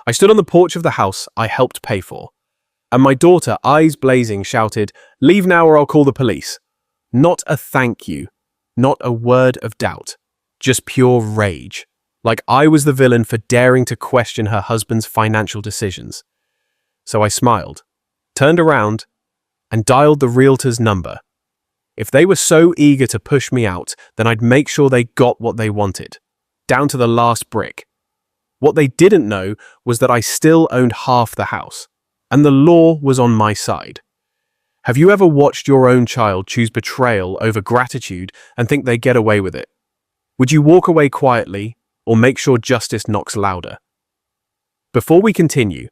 I stood on the porch of the house I helped pay for, and my daughter, eyes blazing, shouted, "Leave now or I'll call the police." Not a thank you, not a word of doubt, just pure rage, like I was the villain for daring to question her husband's financial decisions. So I smiled, turned around, and dialed the realtor's number. If they were so eager to push me out, then I'd make sure they got what they wanted, down to the last brick. What they didn't know was that I still owned half the house, and the law was on my side. Have you ever watched your own child choose betrayal over gratitude and think they get away with it? Would you walk away quietly or make sure justice knocks louder? Before we continue,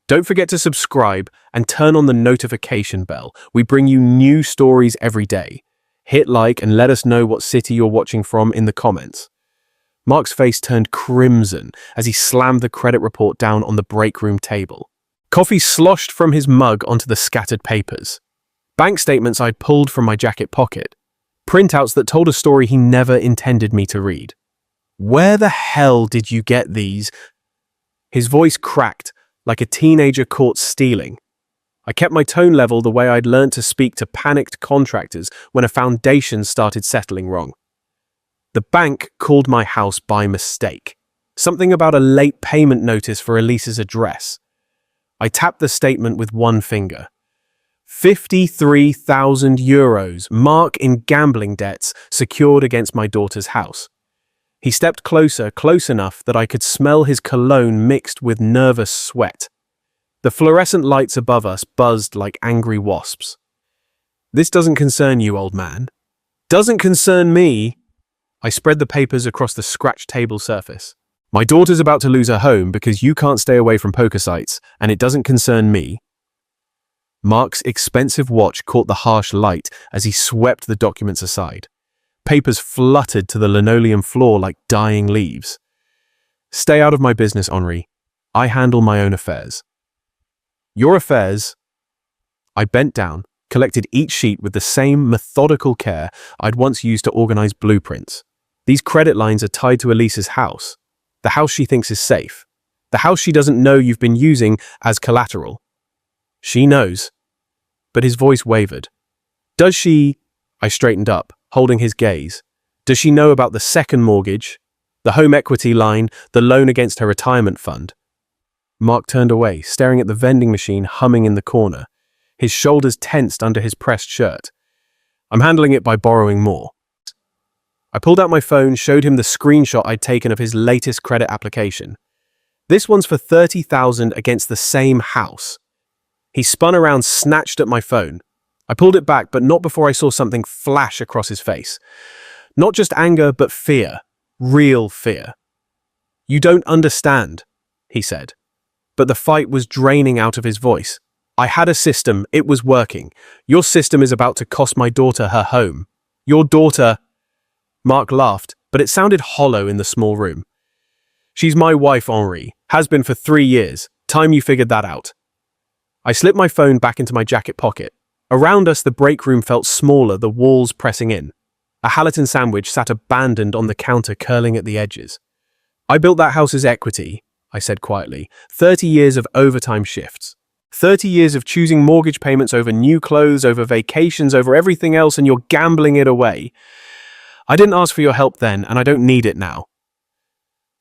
don't forget to subscribe and turn on the notification bell. We bring you new stories every day. Hit like and let us know what city you're watching from in the comments. Mark's face turned crimson as he slammed the credit report down on the break room table. Coffee sloshed from his mug onto the scattered papers. Bank statements I'd pulled from my jacket pocket. Printouts that told a story he never intended me to read. "Where the hell did you get these?" His voice cracked, like a teenager caught stealing. I kept my tone level the way I'd learned to speak to panicked contractors when a foundation started settling wrong. The bank called my house by mistake. Something about a late payment notice for Elise's address. I tapped the statement with one finger. 53,000 euros, Mark in gambling debts, secured against my daughter's house. He stepped closer, close enough that I could smell his cologne mixed with nervous sweat. The fluorescent lights above us buzzed like angry wasps. "This doesn't concern you, old man." "Doesn't concern me." I spread the papers across the scratched table surface. "My daughter's about to lose her home because you can't stay away from poker sites, and it doesn't concern me." Mark's expensive watch caught the harsh light as he swept the documents aside. Papers fluttered to the linoleum floor like dying leaves. "Stay out of my business, Henri. I handle my own affairs." "Your affairs?" I bent down, collected each sheet with the same methodical care I'd once used to organize blueprints. These credit lines are tied to Elise's house, the house she thinks is safe, the house she doesn't know you've been using as collateral. She knows. But his voice wavered. "Does she?" I straightened up, holding his gaze. "Does she know about the second mortgage, the home equity line, the loan against her retirement fund?" Mark turned away, staring at the vending machine humming in the corner. His shoulders tensed under his pressed shirt. "I'm handling it by borrowing more." I pulled out my phone, showed him the screenshot I'd taken of his latest credit application. "This one's for 30,000 against the same house." He spun around, snatched at my phone. I pulled it back, but not before I saw something flash across his face. Not just anger, but fear. Real fear. "You don't understand," he said. But the fight was draining out of his voice. "I had a system. It was working. Your system is about to cost my daughter her home. Your daughter—" Mark laughed, but it sounded hollow in the small room. "She's my wife, Henri. Has been for 3 years. Time you figured that out." I slipped my phone back into my jacket pocket. Around us, the break room felt smaller, the walls pressing in. A Halliton sandwich sat abandoned on the counter, curling at the edges. "I built that house's equity," I said quietly. 30 years of overtime shifts. 30 years of choosing mortgage payments over new clothes, over vacations, over everything else, and you're gambling it away. I didn't ask for your help then, and I don't need it now."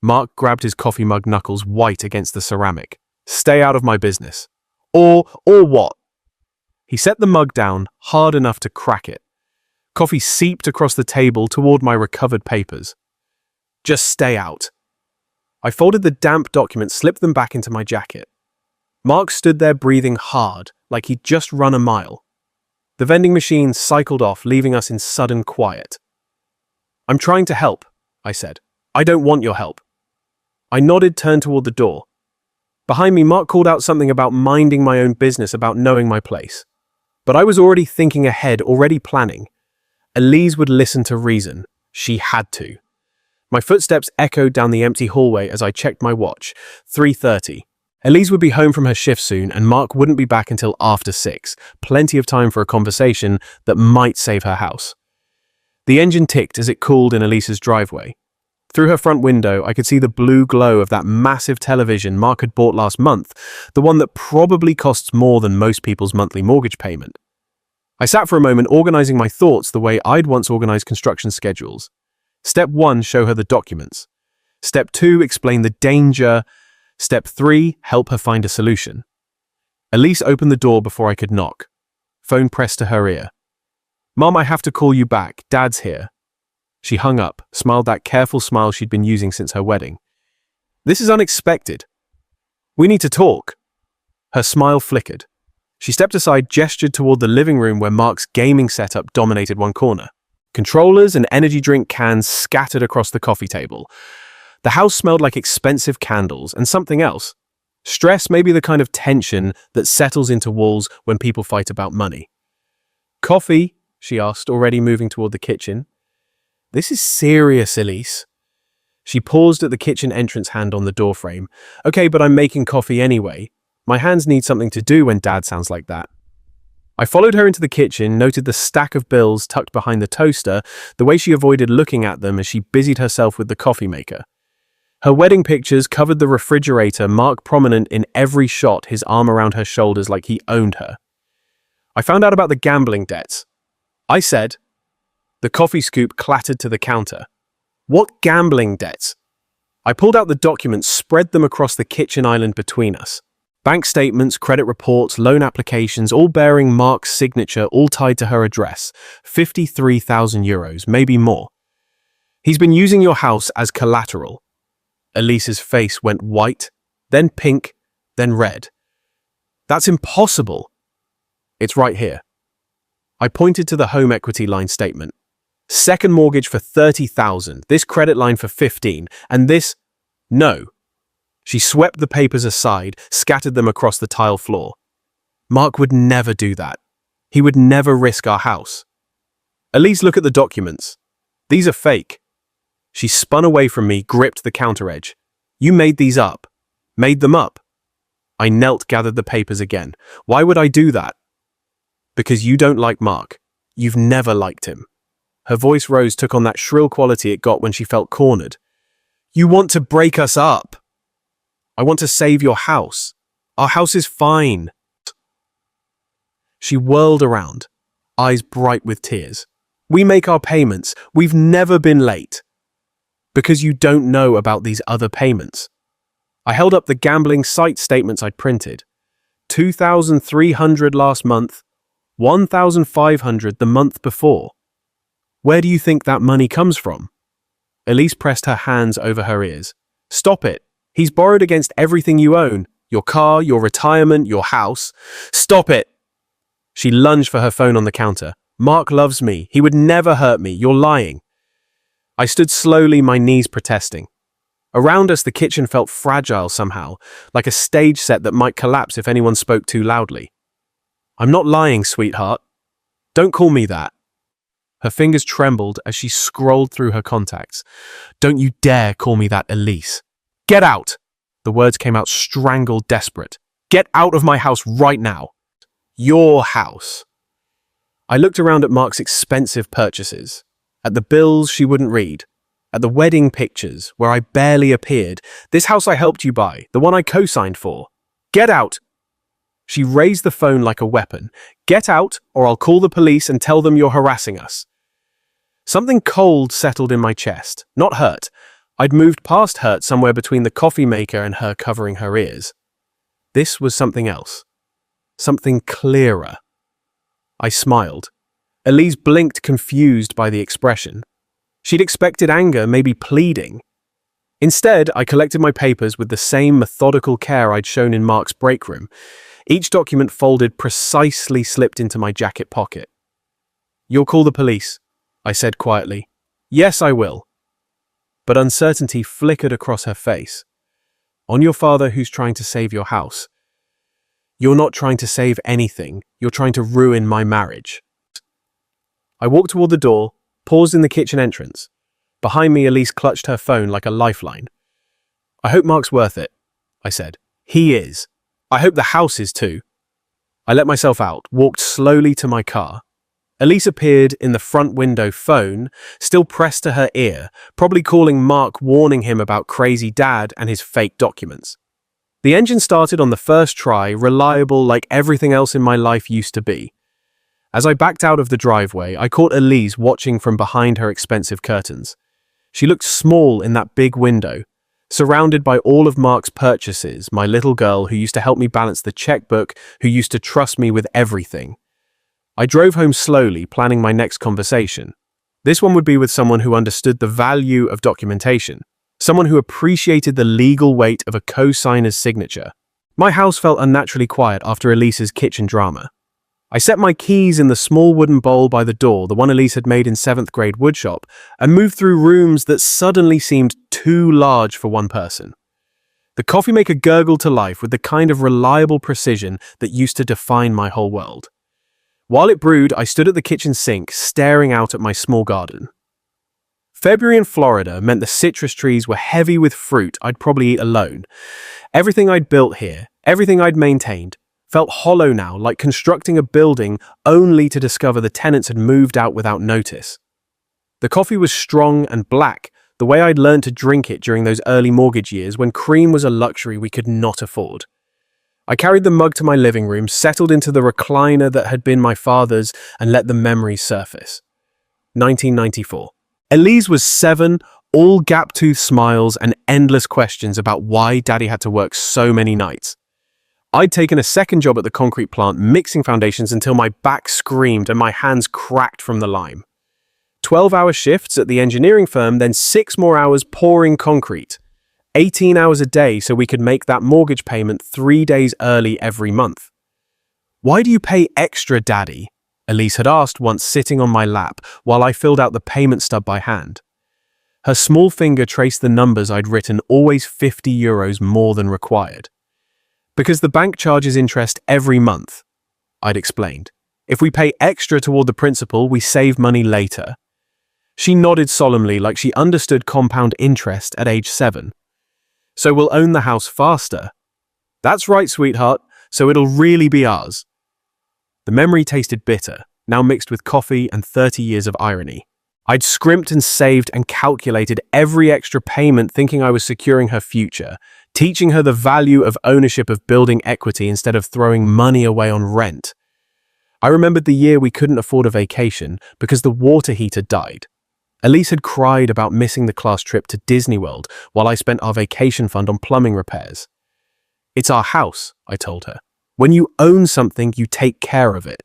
Mark grabbed his coffee mug, knuckles white against the ceramic. "Stay out of my business." Or what?" He set the mug down, hard enough to crack it. Coffee seeped across the table toward my recovered papers. "Just stay out." I folded the damp documents, slipped them back into my jacket. Mark stood there breathing hard, like he'd just run a mile. The vending machine cycled off, leaving us in sudden quiet. "I'm trying to help," I said. "I don't want your help." I nodded, turned toward the door. Behind me, Mark called out something about minding my own business, about knowing my place. But I was already thinking ahead, already planning. Elise would listen to reason. She had to. My footsteps echoed down the empty hallway as I checked my watch. 3:30. Elise would be home from her shift soon, and Mark wouldn't be back until after 6. Plenty of time for a conversation that might save her house. The engine ticked as it cooled in Elise's driveway. Through her front window, I could see the blue glow of that massive television Mark had bought last month, the one that probably costs more than most people's monthly mortgage payment. I sat for a moment organizing my thoughts the way I'd once organized construction schedules. Step 1, show her the documents. Step 2, explain the danger. Step 3, help her find a solution. Elise opened the door before I could knock. Phone pressed to her ear. "Mom, I have to call you back. Dad's here." She hung up, smiled that careful smile she'd been using since her wedding. "This is unexpected. We need to talk." Her smile flickered. She stepped aside, gestured toward the living room where Mark's gaming setup dominated one corner. Controllers and energy drink cans scattered across the coffee table. The house smelled like expensive candles and something else. Stress, maybe the kind of tension that settles into walls when people fight about money. "Coffee?" she asked, already moving toward the kitchen. "This is serious, Elise." She paused at the kitchen entrance hand on the doorframe. "Okay, but I'm making coffee anyway. My hands need something to do when Dad sounds like that." I followed her into the kitchen, noted the stack of bills tucked behind the toaster, the way she avoided looking at them as she busied herself with the coffee maker. Her wedding pictures covered the refrigerator, Mark prominent in every shot, his arm around her shoulders like he owned her. I found out about the gambling debts. I said. The coffee scoop clattered to the counter. "What gambling debts?" I pulled out the documents, spread them across the kitchen island between us. Bank statements, credit reports, loan applications, all bearing Mark's signature, all tied to her address. 53,000 euros, maybe more. "He's been using your house as collateral." Elise's face went white, then pink, then red. "That's impossible." "It's right here." I pointed to the home equity line statement. "Second mortgage for 30,000, this credit line for 15, and this—" "No." She swept the papers aside, scattered them across the tile floor. "Mark would never do that. He would never risk our house." "Elise, look at the documents. These are fake." She spun away from me, gripped the counter edge. "You made these up. Made them up." I knelt, gathered the papers again. "Why would I do that?" "Because you don't like Mark. You've never liked him." Her voice rose, took on that shrill quality it got when she felt cornered. "You want to break us up." "I want to save your house. Our house is fine." She whirled around, eyes bright with tears. "We make our payments. We've never been late." "Because you don't know about these other payments." I held up the gambling site statements I'd printed. 2,300 last month, 1,500 the month before. "Where do you think that money comes from?" Elise pressed her hands over her ears. "Stop it. He's borrowed against everything you own. Your car, your retirement, your house. Stop it." She lunged for her phone on the counter. "Mark loves me. He would never hurt me. You're lying." I stood slowly, my knees protesting. Around us, the kitchen felt fragile somehow, like a stage set that might collapse if anyone spoke too loudly. "I'm not lying, sweetheart. Don't call me that." Her fingers trembled as she scrolled through her contacts. "Don't you dare call me that, Elise. Get out!" The words came out strangled, desperate. "Get out of my house right now. Your house." I looked around at Mark's expensive purchases, at the bills she wouldn't read, at the wedding pictures where I barely appeared. "This house I helped you buy, the one I co-signed for. Get out!" She raised the phone like a weapon. "Get out, or I'll call the police and tell them you're harassing us." Something cold settled in my chest, not hurt. I'd moved past hurt, somewhere between the coffee maker and her covering her ears. This was something else. Something clearer. I smiled. Elise blinked, confused by the expression. She'd expected anger, maybe pleading. Instead, I collected my papers with the same methodical care I'd shown in Mark's break room. Each document folded precisely slipped into my jacket pocket. "You'll call the police," I said quietly. "Yes, I will." But uncertainty flickered across her face. "On your father who's trying to save your house." "You're not trying to save anything. You're trying to ruin my marriage." I walked toward the door, paused in the kitchen entrance. Behind me, Elise clutched her phone like a lifeline. "I hope Mark's worth it," I said. "He is. I hope the house is too." I let myself out, walked slowly to my car. Elise appeared in the front window, phone still pressed to her ear, probably calling Mark, warning him about crazy dad and his fake documents. The engine started on the first try, reliable like everything else in my life used to be. As I backed out of the driveway, I caught Elise watching from behind her expensive curtains. She looked small in that big window, surrounded by all of Mark's purchases, my little girl who used to help me balance the checkbook, who used to trust me with everything. I drove home slowly, planning my next conversation. This one would be with someone who understood the value of documentation, someone who appreciated the legal weight of a co-signer's signature. My house felt unnaturally quiet after Elise's kitchen drama. I set my keys in the small wooden bowl by the door, the one Elise had made in 7th grade woodshop, and moved through rooms that suddenly seemed too large for one person. The coffee maker gurgled to life with the kind of reliable precision that used to define my whole world. While it brewed, I stood at the kitchen sink, staring out at my small garden. February in Florida meant the citrus trees were heavy with fruit I'd probably eat alone. Everything I'd built here, everything I'd maintained, felt hollow now, like constructing a building only to discover the tenants had moved out without notice. The coffee was strong and black, the way I'd learned to drink it during those early mortgage years when cream was a luxury we could not afford. I carried the mug to my living room, settled into the recliner that had been my father's, and let the memories surface. 1994. Elise was 7, all gap-toothed smiles and endless questions about why Daddy had to work so many nights. I'd taken a second job at the concrete plant, mixing foundations until my back screamed and my hands cracked from the lime. 12-hour shifts at the engineering firm, then 6 more hours pouring concrete. 18 hours a day so we could make that mortgage payment 3 days early every month. "Why do you pay extra, Daddy?" Elise had asked once, sitting on my lap while I filled out the payment stub by hand. Her small finger traced the numbers I'd written, always €50 more than required. "Because the bank charges interest every month," I'd explained. "If we pay extra toward the principal, we save money later." She nodded solemnly, like she understood compound interest at age 7. "So we'll own the house faster." "That's right, sweetheart, so it'll really be ours." The memory tasted bitter, now mixed with coffee and 30 years of irony. I'd scrimped and saved and calculated every extra payment, thinking I was securing her future, teaching her the value of ownership, of building equity instead of throwing money away on rent. I remembered the year we couldn't afford a vacation because the water heater died. Elise had cried about missing the class trip to Disney World while I spent our vacation fund on plumbing repairs. "It's our house," I told her. "When you own something, you take care of it."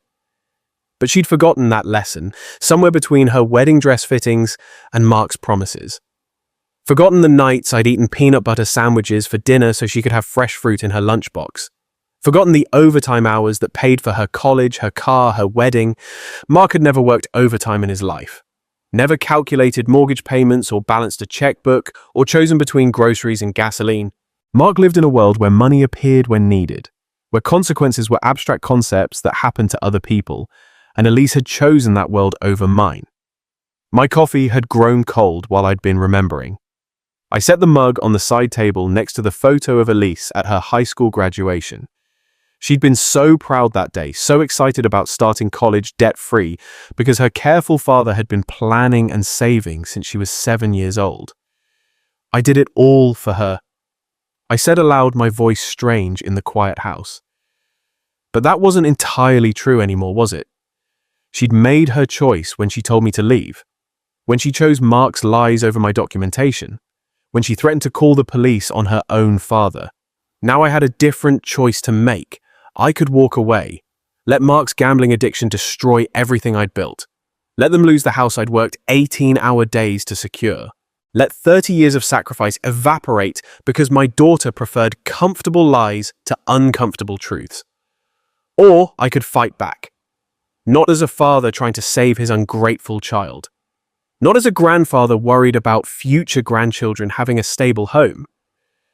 But she'd forgotten that lesson, somewhere between her wedding dress fittings and Mark's promises. Forgotten the nights I'd eaten peanut butter sandwiches for dinner so she could have fresh fruit in her lunchbox. Forgotten the overtime hours that paid for her college, her car, her wedding. Mark had never worked overtime in his life. Never calculated mortgage payments or balanced a checkbook or chosen between groceries and gasoline. Mark lived in a world where money appeared when needed, where consequences were abstract concepts that happened to other people, and Elise had chosen that world over mine. My coffee had grown cold while I'd been remembering. I set the mug on the side table next to the photo of Elise at her high school graduation. She'd been so proud that day, so excited about starting college debt-free, because her careful father had been planning and saving since she was 7 years old. I did it all for her. I said aloud, my voice strange in the quiet house. But that wasn't entirely true anymore, was it? She'd made her choice when she told me to leave, when she chose Mark's lies over my documentation, when she threatened to call the police on her own father. Now I had a different choice to make. I could walk away, let Mark's gambling addiction destroy everything I'd built, let them lose the house I'd worked 18-hour days to secure, let 30 years of sacrifice evaporate because my daughter preferred comfortable lies to uncomfortable truths. Or I could fight back. Not as a father trying to save his ungrateful child. Not as a grandfather worried about future grandchildren having a stable home.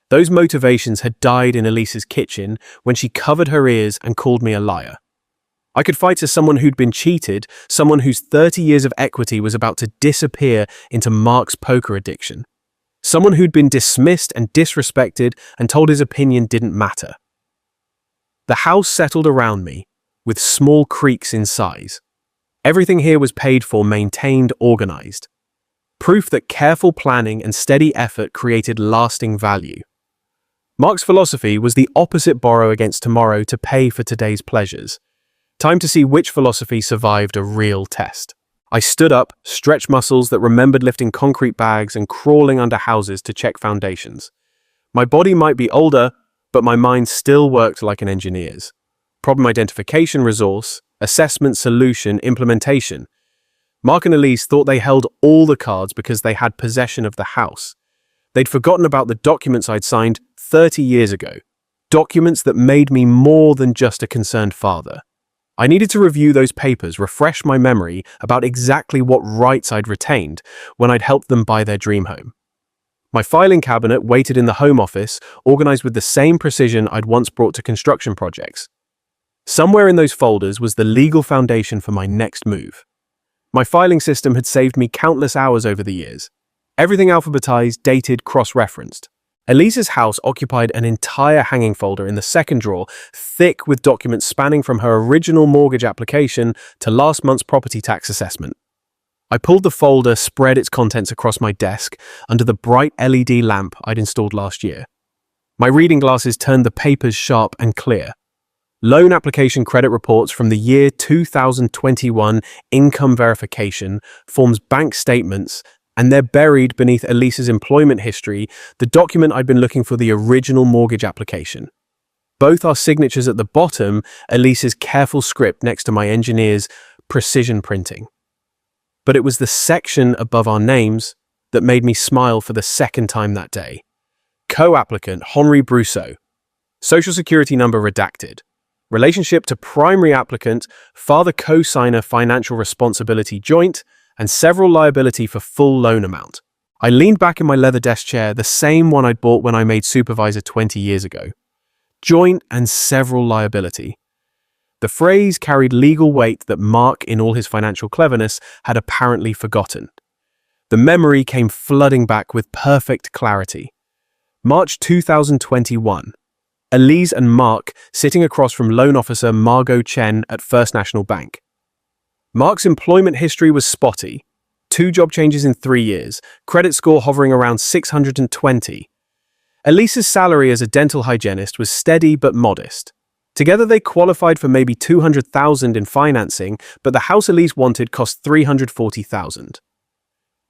Those motivations had died in Elise's kitchen when she covered her ears and called me a liar. I could fight as someone who'd been cheated, someone whose 30 years of equity was about to disappear into Mark's poker addiction. Someone who'd been dismissed and disrespected and told his opinion didn't matter. The house settled around me, with small creaks in size. Everything here was paid for, maintained, organized. Proof that careful planning and steady effort created lasting value. Mark's philosophy was the opposite: borrow against tomorrow to pay for today's pleasures. Time to see which philosophy survived a real test. I stood up, stretched muscles that remembered lifting concrete bags and crawling under houses to check foundations. My body might be older, but my mind still worked like an engineer's. Problem identification, resource, assessment, solution, implementation. Mark and Elise thought they held all the cards because they had possession of the house. They'd forgotten about the documents I'd signed 30 years ago. Documents that made me more than just a concerned father. I needed to review those papers, refresh my memory about exactly what rights I'd retained when I'd helped them buy their dream home. My filing cabinet waited in the home office, organized with the same precision I'd once brought to construction projects. Somewhere in those folders was the legal foundation for my next move. My filing system had saved me countless hours over the years. Everything alphabetized, dated, cross-referenced. Elise's house occupied an entire hanging folder in the second drawer, thick with documents spanning from her original mortgage application to last month's property tax assessment. I pulled the folder, spread its contents across my desk under the bright LED lamp I'd installed last year. My reading glasses turned the papers sharp and clear. Loan application credit reports from the year 2021, income verification, forms bank statements, and they're buried beneath Elise's employment history, the document I'd been looking for: the original mortgage application. Both are signatures at the bottom, Elise's careful script next to my engineer's precision printing. But it was the section above our names that made me smile for the second time that day. Co-applicant Henri Brousseau. Social security number redacted. Relationship to primary applicant, father co-signer, financial responsibility joint, and several liability for full loan amount. I leaned back in my leather desk chair, the same one I'd bought when I made supervisor 20 years ago. Joint and several liability. The phrase carried legal weight that Mark, in all his financial cleverness, had apparently forgotten. The memory came flooding back with perfect clarity. March 2021. Elise and Mark sitting across from loan officer Margot Chen at First National Bank. Mark's employment history was spotty. 2 job changes in 3 years, credit score hovering around 620. Elise's salary as a dental hygienist was steady but modest. Together they qualified for maybe $200,000 in financing, but the house Elise wanted cost $340,000.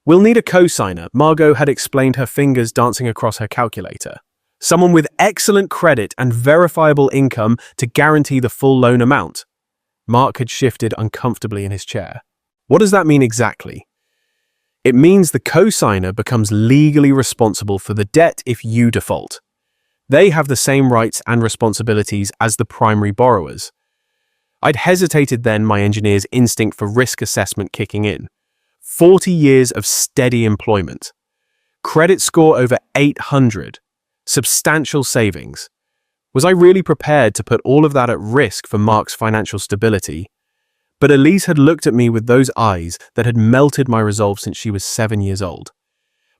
We'll need a co-signer, Margot had explained, her fingers dancing across her calculator. Someone with excellent credit and verifiable income to guarantee the full loan amount. Mark had shifted uncomfortably in his chair. What does that mean exactly? It means the co-signer becomes legally responsible for the debt if you default. They have the same rights and responsibilities as the primary borrowers. I'd hesitated then, my engineer's instinct for risk assessment kicking in. 40 years of steady employment. Credit score over 800. Substantial savings. Was I really prepared to put all of that at risk for Mark's financial stability? But Elise had looked at me with those eyes that had melted my resolve since she was 7 years old.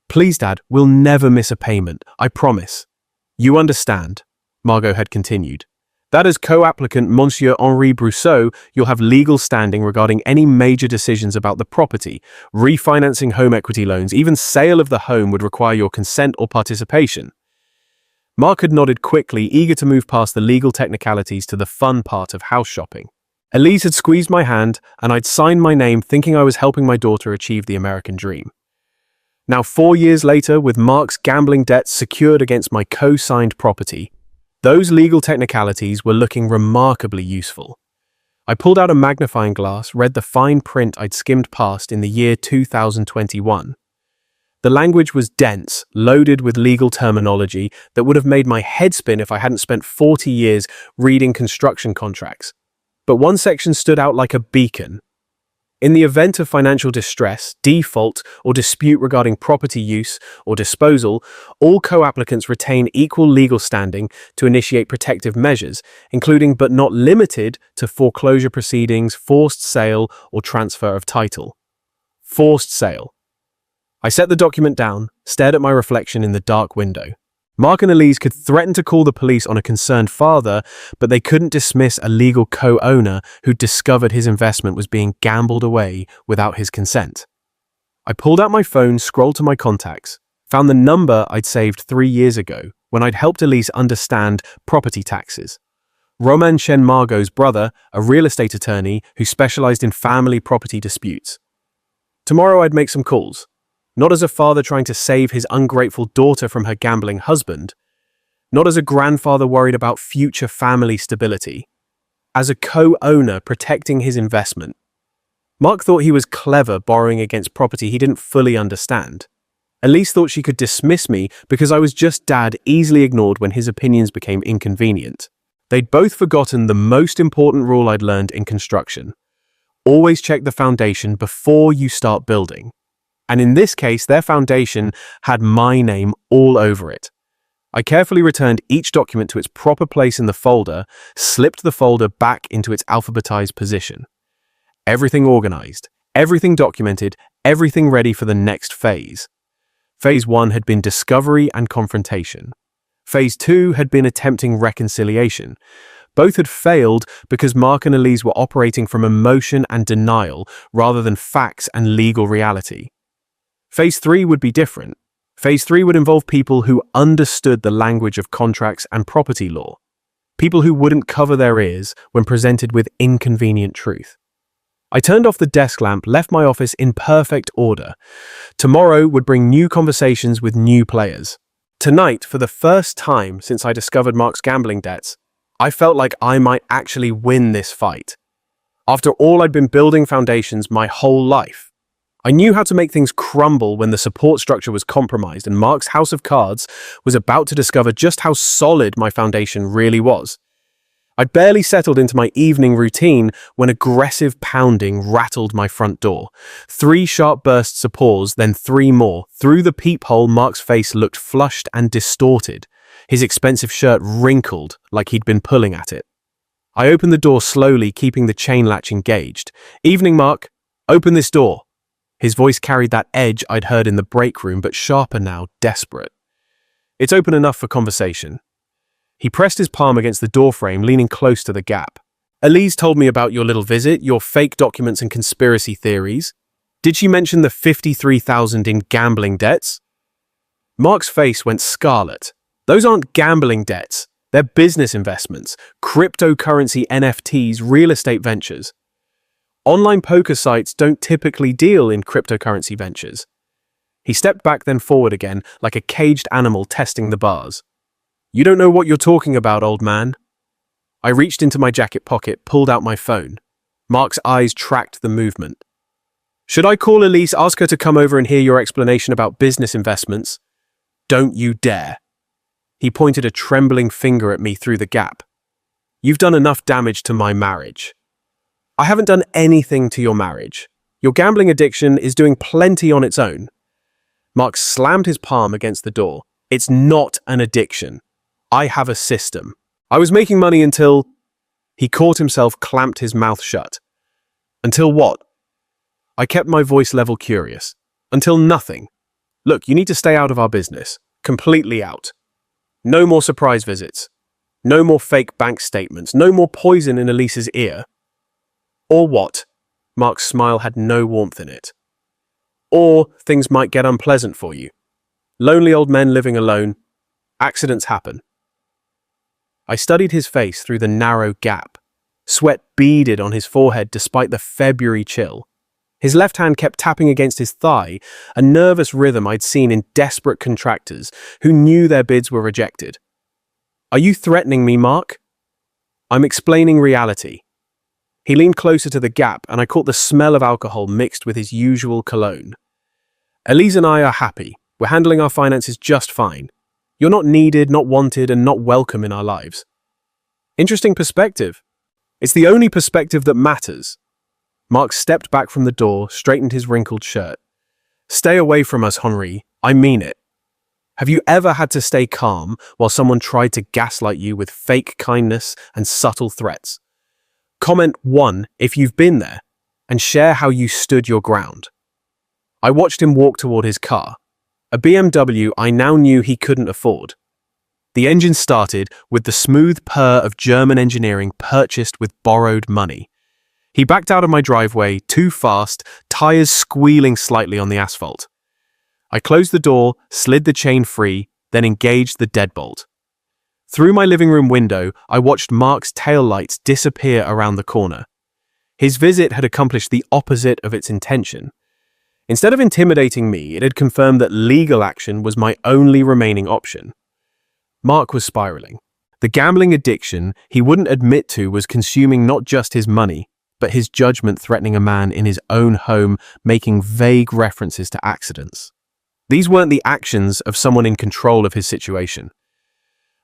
Please, Dad, we'll never miss a payment, I promise. You understand, Margot had continued. That as co-applicant Monsieur Henri Brousseau, you'll have legal standing regarding any major decisions about the property. Refinancing home equity loans, even sale of the home would require your consent or participation. Mark had nodded quickly, eager to move past the legal technicalities to the fun part of house shopping. Elise had squeezed my hand, and I'd signed my name thinking I was helping my daughter achieve the American dream. Now 4 years later, with Mark's gambling debts secured against my co-signed property, those legal technicalities were looking remarkably useful. I pulled out a magnifying glass, read the fine print I'd skimmed past in the year 2021. The language was dense, loaded with legal terminology that would have made my head spin if I hadn't spent 40 years reading construction contracts. But one section stood out like a beacon. In the event of financial distress, default, or dispute regarding property use or disposal, all co-applicants retain equal legal standing to initiate protective measures, including but not limited to foreclosure proceedings, forced sale, or transfer of title. Forced sale. I set the document down, stared at my reflection in the dark window. Mark and Elise could threaten to call the police on a concerned father, but they couldn't dismiss a legal co-owner who discovered his investment was being gambled away without his consent. I pulled out my phone, scrolled to my contacts, found the number I'd saved 3 years ago when I'd helped Elise understand property taxes. Roman Shen-Margot's brother, a real estate attorney who specialized in family property disputes. Tomorrow I'd make some calls, not as a father trying to save his ungrateful daughter from her gambling husband, not as a grandfather worried about future family stability, as a co-owner protecting his investment. Mark thought he was clever borrowing against property he didn't fully understand. Elise thought she could dismiss me because I was just dad easily ignored when his opinions became inconvenient. They'd both forgotten the most important rule I'd learned in construction. Always check the foundation before you start building. And in this case, their foundation had my name all over it. I carefully returned each document to its proper place in the folder, slipped the folder back into its alphabetized position. Everything organized, everything documented, everything ready for the next phase. Phase 1 had been discovery and confrontation. Phase 2 had been attempting reconciliation. Both had failed because Mark and Elise were operating from emotion and denial rather than facts and legal reality. Phase 3 would be different. Phase 3 would involve people who understood the language of contracts and property law. People who wouldn't cover their ears when presented with inconvenient truth. I turned off the desk lamp, left my office in perfect order. Tomorrow would bring new conversations with new players. Tonight, for the first time since I discovered Mark's gambling debts, I felt like I might actually win this fight. After all, I'd been building foundations my whole life. I knew how to make things crumble when the support structure was compromised, and Mark's house of cards was about to discover just how solid my foundation really was. I'd barely settled into my evening routine when aggressive pounding rattled my front door. 3 sharp bursts of pause, then 3 more. Through the peephole, Mark's face looked flushed and distorted. His expensive shirt wrinkled like he'd been pulling at it. I opened the door slowly, keeping the chain latch engaged. "Evening, Mark. Open this door." His voice carried that edge I'd heard in the break room, but sharper now, desperate. "It's open enough for conversation." He pressed his palm against the doorframe, leaning close to the gap. "Elise told me about your little visit, your fake documents and conspiracy theories. Did she mention the $53,000 in gambling debts?" Mark's face went scarlet. "Those aren't gambling debts. They're business investments, cryptocurrency NFTs, real estate ventures. Online poker sites don't typically deal in cryptocurrency ventures." He stepped back, then forward again, like a caged animal testing the bars. "You don't know what you're talking about, old man." I reached into my jacket pocket, pulled out my phone. Mark's eyes tracked the movement. "Should I call Elise, ask her to come over and hear your explanation about business investments?" "Don't you dare." He pointed a trembling finger at me through the gap. "You've done enough damage to my marriage." "I haven't done anything to your marriage. Your gambling addiction is doing plenty on its own." Mark slammed his palm against the door. "It's not an addiction. I have a system. I was making money until—" He caught himself, clamped his mouth shut. "Until what?" I kept my voice level, curious. "Until nothing. Look, you need to stay out of our business. Completely out. No more surprise visits. No more fake bank statements. No more poison in Elise's ear." "Or what?" Mark's smile had no warmth in it. "Or things might get unpleasant for you. Lonely old men living alone. Accidents happen." I studied his face through the narrow gap. Sweat beaded on his forehead despite the February chill. His left hand kept tapping against his thigh, a nervous rhythm I'd seen in desperate contractors who knew their bids were rejected. "Are you threatening me, Mark?" "I'm explaining reality." He leaned closer to the gap, and I caught the smell of alcohol mixed with his usual cologne. "Elise and I are happy. We're handling our finances just fine. You're not needed, not wanted, and not welcome in our lives." Interesting perspective. It's the only perspective that matters. Mark stepped back from the door, straightened his wrinkled shirt. "Stay away from us, Henri. I mean it. Have you ever had to stay calm while someone tried to gaslight you with fake kindness and subtle threats? Comment 1 if you've been there, and share how you stood your ground." I watched him walk toward his car, a BMW I now knew he couldn't afford. The engine started with the smooth purr of German engineering purchased with borrowed money. He backed out of my driveway too fast, tires squealing slightly on the asphalt. I closed the door, slid the chain free, then engaged the deadbolt. Through my living room window, I watched Mark's taillights disappear around the corner. His visit had accomplished the opposite of its intention. Instead of intimidating me, it had confirmed that legal action was my only remaining option. Mark was spiraling. The gambling addiction he wouldn't admit to was consuming not just his money, but his judgment, threatening a man in his own home, making vague references to accidents. These weren't the actions of someone in control of his situation.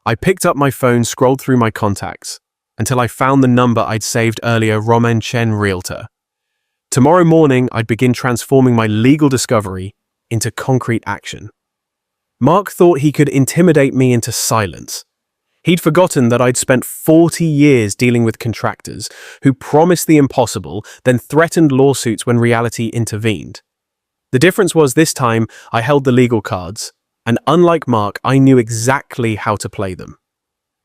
I picked up my phone, scrolled through my contacts, until I found the number I'd saved earlier, Roman Chen, Realtor. Tomorrow morning, I'd begin transforming my legal discovery into concrete action. Mark thought he could intimidate me into silence. He'd forgotten that I'd spent 40 years dealing with contractors who promised the impossible, then threatened lawsuits when reality intervened. The difference was this time I held the legal cards, and unlike Mark, I knew exactly how to play them.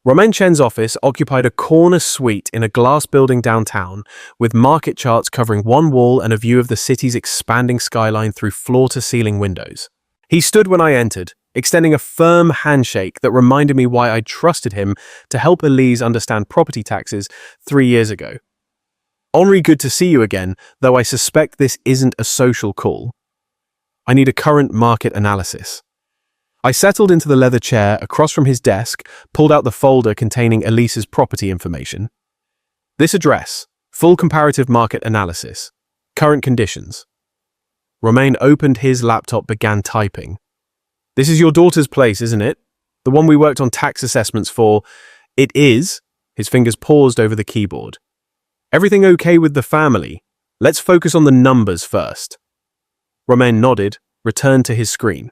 Romain Chen's office occupied a corner suite in a glass building downtown, with market charts covering one wall and a view of the city's expanding skyline through floor-to-ceiling windows. He stood when I entered, extending a firm handshake that reminded me why I'd trusted him to help Elise understand property taxes 3 years ago. Henri, good to see you again, though I suspect this isn't a social call. I need a current market analysis. I settled into the leather chair across from his desk, pulled out the folder containing Elise's property information. This address, full comparative market analysis, current conditions. Romain opened his laptop, began typing. This is your daughter's place, isn't it? The one we worked on tax assessments for. It is. His fingers paused over the keyboard. Everything okay with the family? Let's focus on the numbers first. Romain nodded, returned to his screen.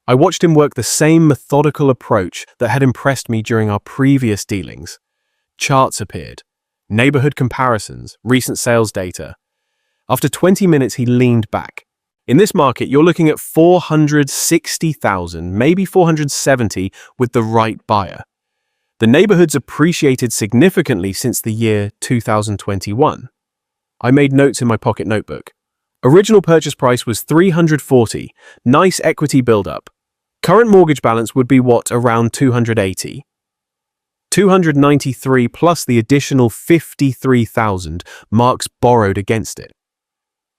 I watched him work the same methodical approach that had impressed me during our previous dealings. Charts appeared, neighborhood comparisons, recent sales data. After 20 minutes, he leaned back. In this market, you're looking at 460,000, maybe 470 with the right buyer. The neighborhood's appreciated significantly since the year 2021. I made notes in my pocket notebook. Original purchase price was 340, nice equity build-up. Current mortgage balance would be around 280. 293 plus the additional 53,000 Mark's borrowed against it.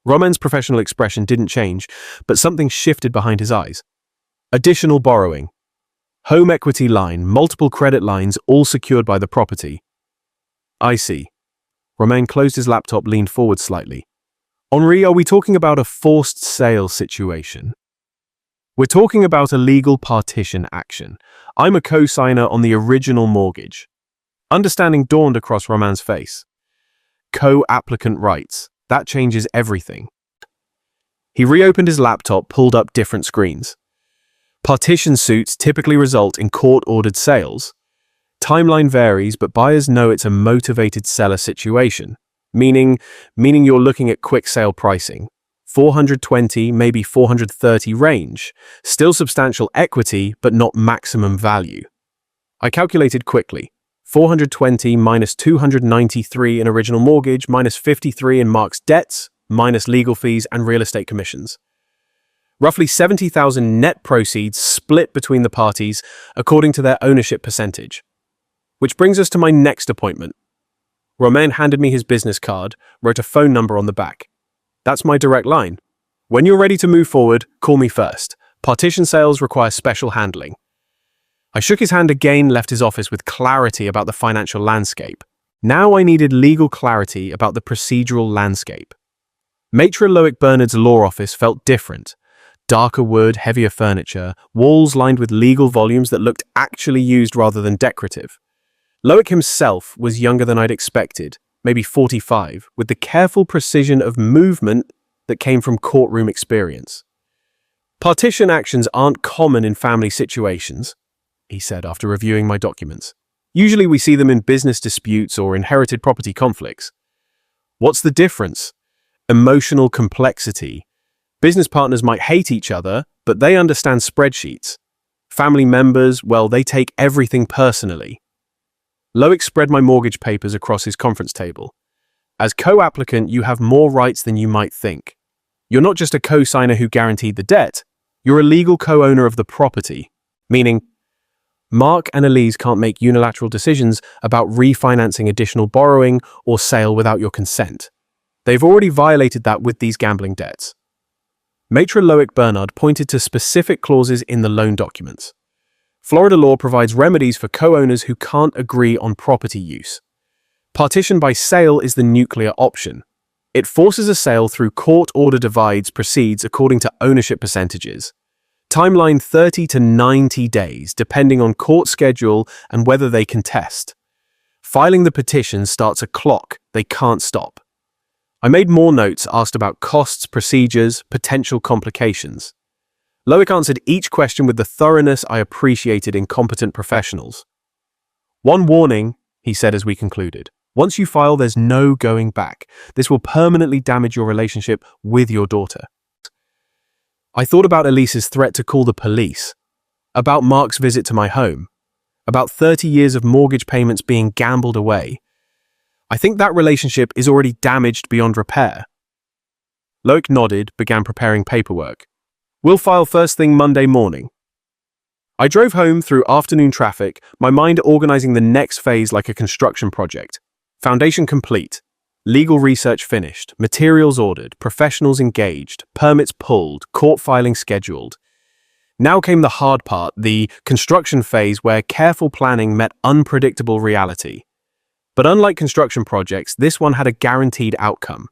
Roman's professional expression didn't change, but something shifted behind his eyes. Additional borrowing. Home equity line, multiple credit lines, all secured by the property. I see. Romain closed his laptop, leaned forward slightly. Henri, are we talking about a forced sale situation? We're talking about a legal partition action. I'm a co-signer on the original mortgage. Understanding dawned across Romain's face. Co-applicant rights. That changes everything. He reopened his laptop, pulled up different screens. Partition suits typically result in court-ordered sales. Timeline varies, but buyers know it's a motivated seller situation. Meaning you're looking at quick sale pricing. 420, maybe 430 range. Still substantial equity, but not maximum value. I calculated quickly. 420 minus 293 in original mortgage, minus 53 in Mark's debts, minus legal fees and real estate commissions. Roughly 70,000 net proceeds split between the parties according to their ownership percentage. Which brings us to my next appointment. Romain handed me his business card, wrote a phone number on the back. That's my direct line. When you're ready to move forward, call me first. Partition sales require special handling. I shook his hand again, left his office with clarity about the financial landscape. Now I needed legal clarity about the procedural landscape. Maitre Loic Bernard's law office felt different. Darker wood, heavier furniture, walls lined with legal volumes that looked actually used rather than decorative. Loic himself was younger than I'd expected, maybe 45, with the careful precision of movement that came from courtroom experience. Partition actions aren't common in family situations, he said after reviewing my documents. Usually we see them in business disputes or inherited property conflicts. What's the difference? Emotional complexity. Business partners might hate each other, but they understand spreadsheets. Family members, well, they take everything personally. Loic spread my mortgage papers across his conference table. As co-applicant, you have more rights than you might think. You're not just a co-signer who guaranteed the debt, you're a legal co-owner of the property, meaning Mark and Elise can't make unilateral decisions about refinancing additional borrowing or sale without your consent. They've already violated that with these gambling debts. Maitre Loic Bernard pointed to specific clauses in the loan documents. Florida law provides remedies for co-owners who can't agree on property use. Partition by sale is the nuclear option. It forces a sale through court order divides proceeds according to ownership percentages. Timeline 30 to 90 days, depending on court schedule and whether they contest. Filing the petition starts a clock they can't stop. I made more notes, asked about costs, procedures, potential complications. Loic answered each question with the thoroughness I appreciated in competent professionals. One warning, he said as we concluded. Once you file, there's no going back. This will permanently damage your relationship with your daughter. I thought about Elise's threat to call the police, about Mark's visit to my home, about 30 years of mortgage payments being gambled away. I think that relationship is already damaged beyond repair. Loic nodded, began preparing paperwork. We'll file first thing Monday morning. I drove home through afternoon traffic, my mind organizing the next phase like a construction project. Foundation complete. Legal research finished, materials ordered, professionals engaged, permits pulled, court filing scheduled. Now came the hard part, the construction phase where careful planning met unpredictable reality. But unlike construction projects, this one had a guaranteed outcome.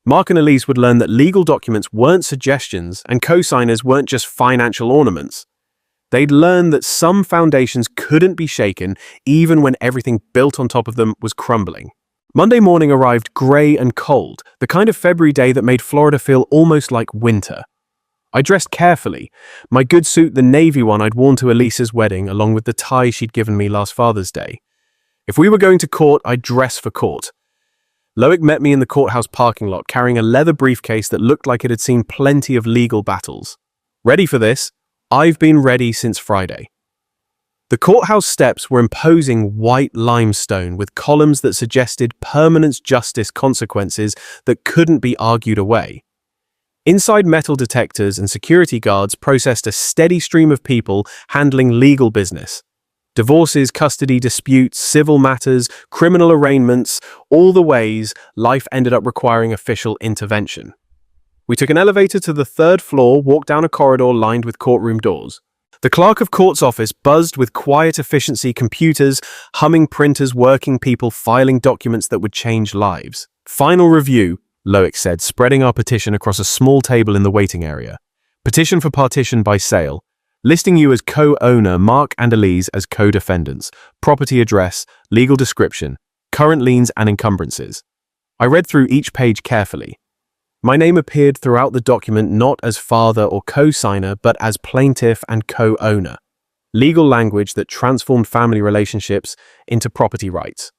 Mark and Elise would learn that legal documents weren't suggestions and co-signers weren't just financial ornaments. They'd learn that some foundations couldn't be shaken even when everything built on top of them was crumbling. Monday morning arrived grey and cold, the kind of February day that made Florida feel almost like winter. I dressed carefully, my good suit, the navy one I'd worn to Elise's wedding, along with the tie she'd given me last Father's Day. If we were going to court, I'd dress for court. Loic met me in the courthouse parking lot, carrying a leather briefcase that looked like it had seen plenty of legal battles. Ready for this? I've been ready since Friday. The courthouse steps were imposing white limestone with columns that suggested permanent justice consequences that couldn't be argued away. Inside, metal detectors and security guards processed a steady stream of people handling legal business. Divorces, custody disputes, civil matters, criminal arraignments, all the ways life ended up requiring official intervention. We took an elevator to the third floor, walked down a corridor lined with courtroom doors. The clerk of court's office buzzed with quiet efficiency computers, humming printers, working people filing documents that would change lives. Final review, Loic said, spreading our petition across a small table in the waiting area. Petition for partition by sale. Listing you as co-owner, Mark and Elise as co-defendants. Property address, legal description, current liens and encumbrances. I read through each page carefully. My name appeared throughout the document not as father or co-signer, but as plaintiff and co-owner. Legal language that transformed family relationships into property rights.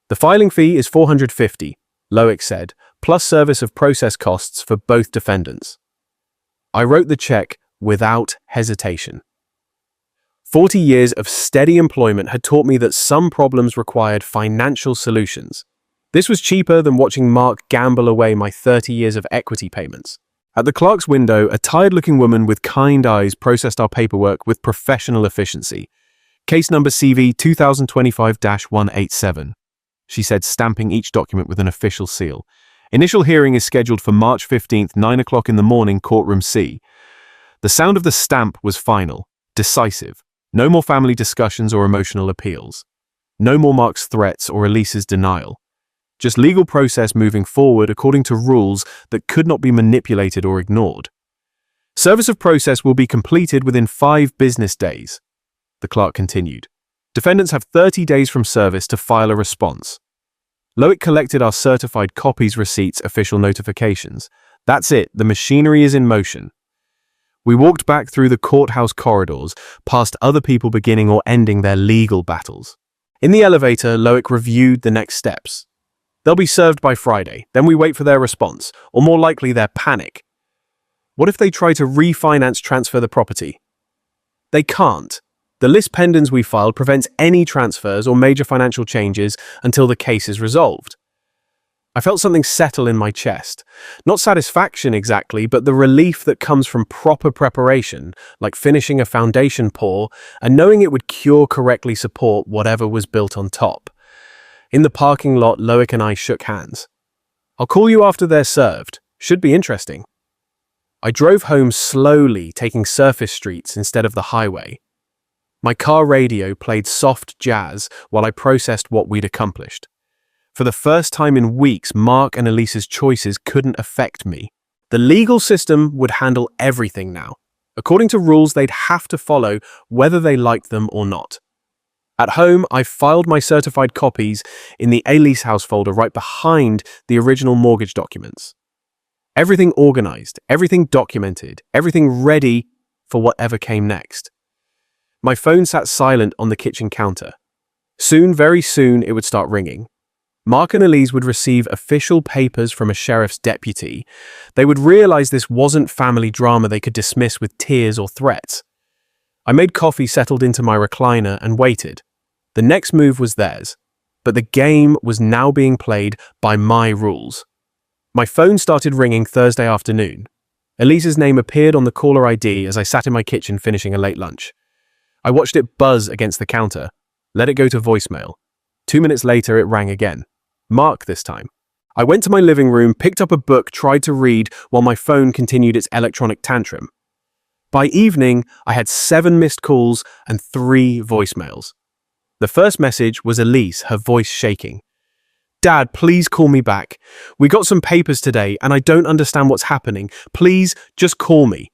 The filing fee is $450, Loic said, plus service of process costs for both defendants. I wrote the check without hesitation. 40 years of steady employment had taught me that some problems required financial solutions. This was cheaper than watching Mark gamble away my 30 years of equity payments. At the clerk's window, a tired-looking woman with kind eyes processed our paperwork with professional efficiency. Case number CV 2025-187, she said, stamping each document with an official seal. Initial hearing is scheduled for March 15th, 9 o'clock in the morning, courtroom C. The sound of the stamp was final, decisive. No more family discussions or emotional appeals. No more Mark's threats or Elise's denial. Just legal process moving forward according to rules that could not be manipulated or ignored. Service of process will be completed within 5 business days, the clerk continued. Defendants have 30 days from service to file a response. Loic collected our certified copies, receipts, official notifications. That's it, the machinery is in motion. We walked back through the courthouse corridors, past other people beginning or ending their legal battles. In the elevator, Loic reviewed the next steps. They'll be served by Friday, then we wait for their response, or more likely their panic. What if they try to refinance transfer the property? They can't. The list pendants we filed prevents any transfers or major financial changes until the case is resolved. I felt something settle in my chest. Not satisfaction exactly, but the relief that comes from proper preparation, like finishing a foundation pour and knowing it would correctly support whatever was built on top. In the parking lot, Loic and I shook hands. I'll call you after they're served. Should be interesting. I drove home slowly, taking surface streets instead of the highway. My car radio played soft jazz while I processed what we'd accomplished. For the first time in weeks, Mark and Elise's choices couldn't affect me. The legal system would handle everything now, according to rules they'd have to follow whether they liked them or not. At home, I filed my certified copies in the Elise House folder right behind the original mortgage documents. Everything organized, everything documented, everything ready for whatever came next. My phone sat silent on the kitchen counter. Soon, very soon, it would start ringing. Mark and Elise would receive official papers from a sheriff's deputy. They would realize this wasn't family drama they could dismiss with tears or threats. I made coffee, settled into my recliner, and waited. The next move was theirs, but the game was now being played by my rules. My phone started ringing Thursday afternoon. Elise's name appeared on the caller ID as I sat in my kitchen finishing a late lunch. I watched it buzz against the counter, let it go to voicemail. 2 minutes later, it rang again. Mark this time. I went to my living room, picked up a book, tried to read while my phone continued its electronic tantrum. By evening, I had 7 missed calls and 3 voicemails. The first message was Elise, her voice shaking. Dad, please call me back. We got some papers today and I don't understand what's happening. Please, just call me.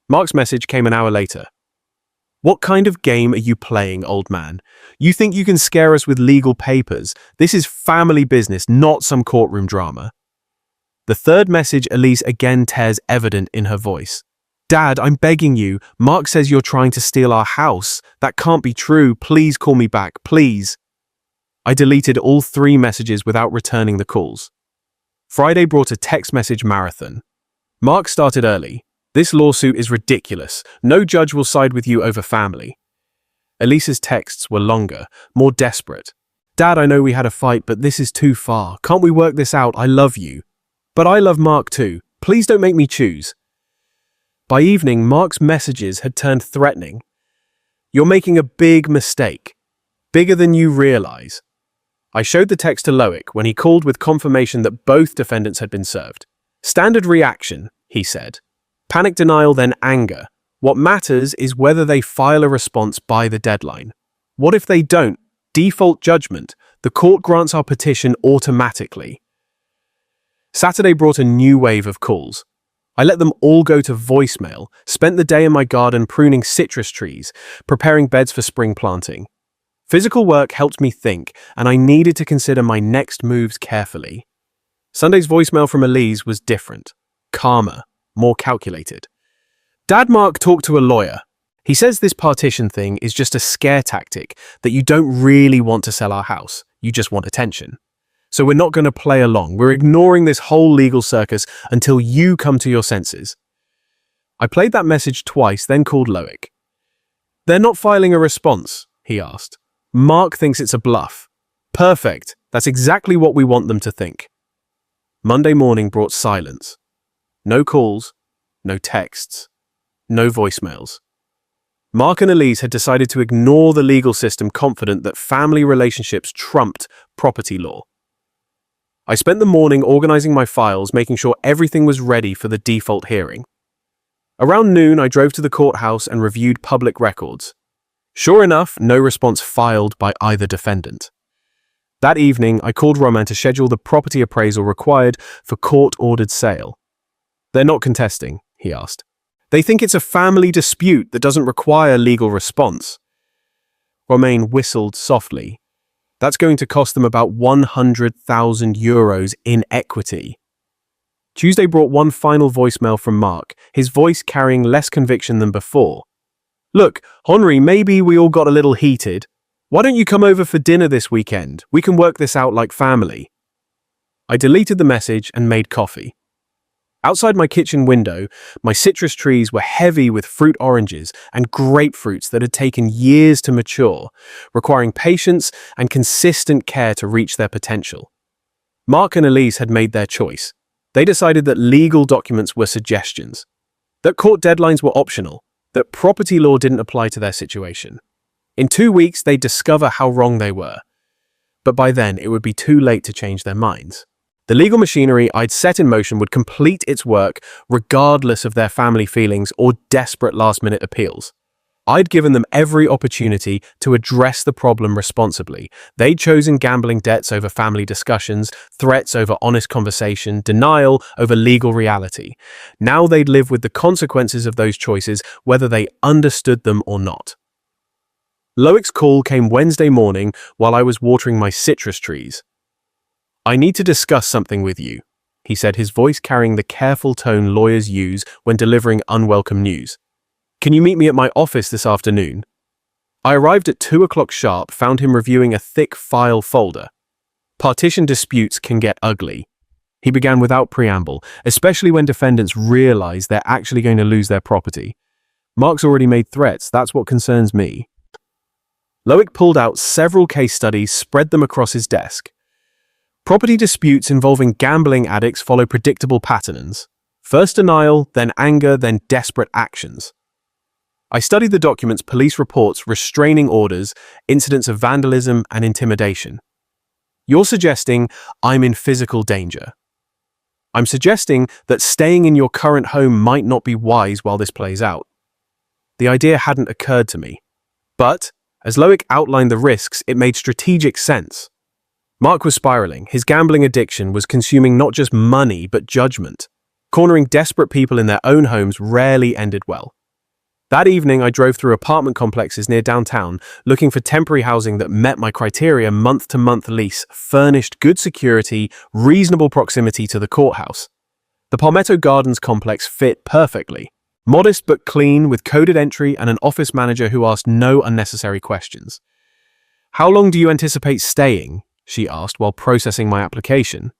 Mark's message came an hour later. What kind of game are you playing, old man? You think you can scare us with legal papers? This is family business, not some courtroom drama. The third message Elise again tears evident in her voice. Dad, I'm begging you. Mark says you're trying to steal our house. That can't be true. Please call me back, please. I deleted all 3 messages without returning the calls. Friday brought a text message marathon. Mark started early. This lawsuit is ridiculous. No judge will side with you over family. Elise's texts were longer, more desperate. Dad, I know we had a fight, but this is too far. Can't we work this out? I love you. But I love Mark too. Please don't make me choose. By evening, Mark's messages had turned threatening. You're making a big mistake. Bigger than you realize. I showed the text to Loic when he called with confirmation that both defendants had been served. Standard reaction, he said. Panic denial, then anger. What matters is whether they file a response by the deadline. What if they don't? Default judgment. The court grants our petition automatically. Saturday brought a new wave of calls. I let them all go to voicemail, spent the day in my garden pruning citrus trees, preparing beds for spring planting. Physical work helped me think, and I needed to consider my next moves carefully. Sunday's voicemail from Elise was different, calmer, more calculated. Dad, Mark talked to a lawyer. He says this partition thing is just a scare tactic, that you don't really want to sell our house, you just want attention. So we're not going to play along. We're ignoring this whole legal circus until you come to your senses. I played that message twice, then called Loic. They're not filing a response, he asked. Mark thinks it's a bluff. Perfect. That's exactly what we want them to think. Monday morning brought silence. No calls, no texts, no voicemails. Mark and Elise had decided to ignore the legal system, confident that family relationships trumped property law. I spent the morning organizing my files, making sure everything was ready for the default hearing. Around noon, I drove to the courthouse and reviewed public records. Sure enough, no response filed by either defendant. That evening, I called Roman to schedule the property appraisal required for court-ordered sale. They're not contesting, he asked. They think it's a family dispute that doesn't require legal response. Romain whistled softly. That's going to cost them about 100,000 euros in equity. Tuesday brought one final voicemail from Mark, his voice carrying less conviction than before. Look, Henri, maybe we all got a little heated. Why don't you come over for dinner this weekend? We can work this out like family. I deleted the message and made coffee. Outside my kitchen window, my citrus trees were heavy with fruit oranges and grapefruits that had taken years to mature, requiring patience and consistent care to reach their potential. Mark and Elise had made their choice. They decided that legal documents were suggestions, that court deadlines were optional, that property law didn't apply to their situation. In 2 weeks, they'd discover how wrong they were. But by then, it would be too late to change their minds. The legal machinery I'd set in motion would complete its work regardless of their family feelings or desperate last-minute appeals. I'd given them every opportunity to address the problem responsibly. They'd chosen gambling debts over family discussions, threats over honest conversation, denial over legal reality. Now they'd live with the consequences of those choices, whether they understood them or not. Loic's call came Wednesday morning while I was watering my citrus trees. "I need to discuss something with you," he said, his voice carrying the careful tone lawyers use when delivering unwelcome news. "Can you meet me at my office this afternoon?" I arrived at 2 o'clock sharp, found him reviewing a thick file folder. Partition disputes can get ugly. He began without preamble, especially when defendants realize they're actually going to lose their property. "Mark's already made threats, that's what concerns me." Loic pulled out several case studies, spread them across his desk. Property disputes involving gambling addicts follow predictable patterns. First denial, then anger, then desperate actions. I studied the documents, police reports, restraining orders, incidents of vandalism and intimidation. "You're suggesting I'm in physical danger. I'm suggesting that staying in your current home might not be wise while this plays out." The idea hadn't occurred to me. But, as Loic outlined the risks, it made strategic sense. Mark was spiraling. His gambling addiction was consuming not just money, but judgment. Cornering desperate people in their own homes rarely ended well. That evening, I drove through apartment complexes near downtown, looking for temporary housing that met my criteria: month-to-month lease, furnished, good security, reasonable proximity to the courthouse. The Palmetto Gardens complex fit perfectly. Modest but clean, with coded entry and an office manager who asked no unnecessary questions. "How long do you anticipate staying?" she asked while processing my application.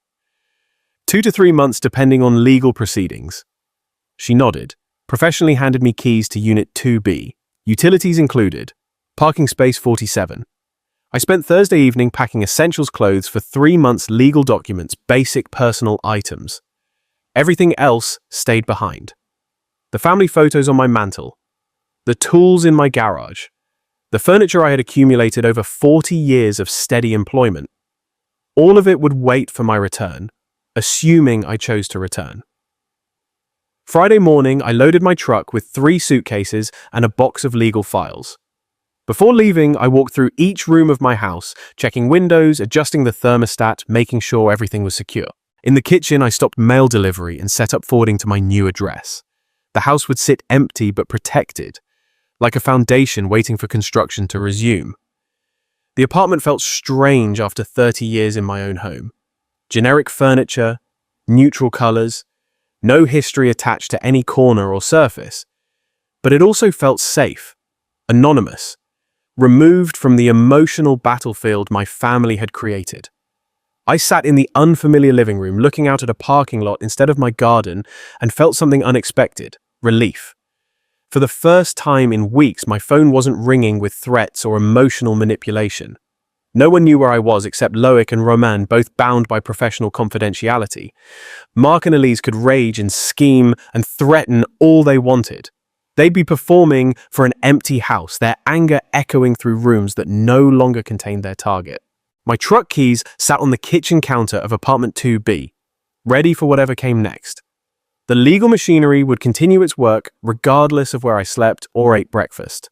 2 to 3 months depending on legal proceedings. She nodded, professionally handed me keys to Unit 2B, utilities included, parking space 47. I spent Thursday evening packing essentials clothes for 3 months, legal documents, basic personal items. Everything else stayed behind. The family photos on my mantle, the tools in my garage, the furniture I had accumulated over 40 years of steady employment. All of it would wait for my return, assuming I chose to return. Friday morning, I loaded my truck with 3 suitcases and a box of legal files. Before leaving, I walked through each room of my house, checking windows, adjusting the thermostat, making sure everything was secure. In the kitchen, I stopped mail delivery and set up forwarding to my new address. The house would sit empty but protected, like a foundation waiting for construction to resume. The apartment felt strange after 30 years in my own home. Generic furniture, neutral colors, no history attached to any corner or surface. But it also felt safe, anonymous, removed from the emotional battlefield my family had created. I sat in the unfamiliar living room, looking out at a parking lot instead of my garden, and felt something unexpected: relief. For the first time in weeks, my phone wasn't ringing with threats or emotional manipulation. No one knew where I was except Loic and Roman, both bound by professional confidentiality. Mark and Elise could rage and scheme and threaten all they wanted. They'd be performing for an empty house, their anger echoing through rooms that no longer contained their target. My truck keys sat on the kitchen counter of apartment 2B, ready for whatever came next. The legal machinery would continue its work regardless of where I slept or ate breakfast.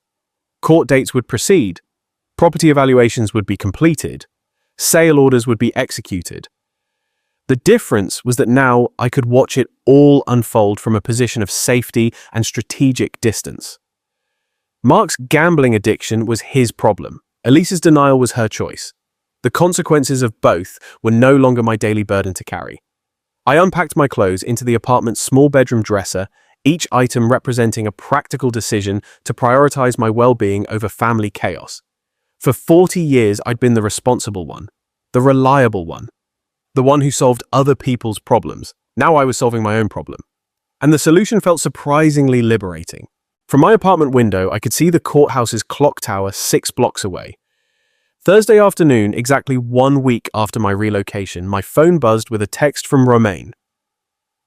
Court dates would proceed, property evaluations would be completed, sale orders would be executed. The difference was that now I could watch it all unfold from a position of safety and strategic distance. Mark's gambling addiction was his problem. Elise's denial was her choice. The consequences of both were no longer my daily burden to carry. I unpacked my clothes into the apartment's small bedroom dresser, each item representing a practical decision to prioritize my well-being over family chaos. For 40 years, I'd been the responsible one, the reliable one, the one who solved other people's problems. Now I was solving my own problem. And the solution felt surprisingly liberating. From my apartment window, I could see the courthouse's clock tower 6 blocks away. Thursday afternoon, exactly 1 week after my relocation, my phone buzzed with a text from Romain.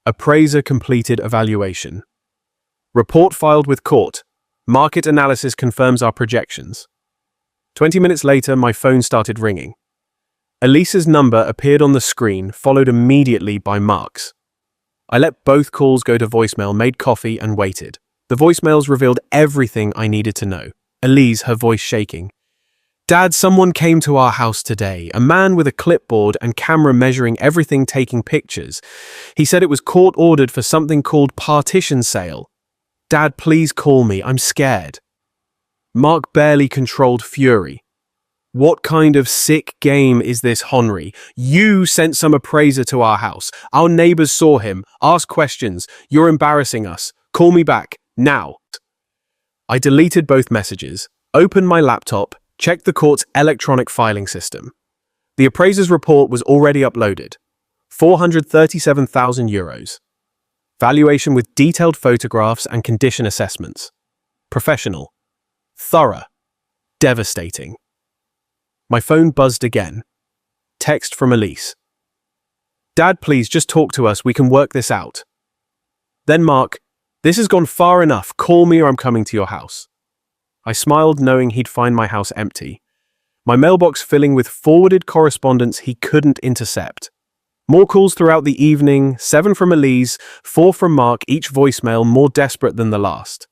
Appraiser completed evaluation. Report filed with court. Market analysis confirms our projections. 20 minutes later, my phone started ringing. Elise's number appeared on the screen, followed immediately by Mark's. I let both calls go to voicemail, made coffee, and waited. The voicemails revealed everything I needed to know. Elise, her voice shaking. Dad, someone came to our house today, a man with a clipboard and camera measuring everything, taking pictures. He said it was court-ordered for something called partition sale. Dad, please call me, I'm scared. Mark barely controlled fury. What kind of sick game is this, Henri? You sent some appraiser to our house. Our neighbors saw him. Ask questions. You're embarrassing us. Call me back, now. I deleted both messages, opened my laptop, checked the court's electronic filing system. The appraiser's report was already uploaded. €437,000. Valuation with detailed photographs and condition assessments. Professional. Thorough. Devastating. My phone buzzed again. Text from Elise. Dad, please just talk to us. We can work this out. Then Mark, this has gone far enough. Call me or I'm coming to your house. I smiled, knowing he'd find my house empty. My mailbox filling with forwarded correspondence he couldn't intercept. More calls throughout the evening, 7 from Elise, 4 from Mark, each voicemail more desperate than the last.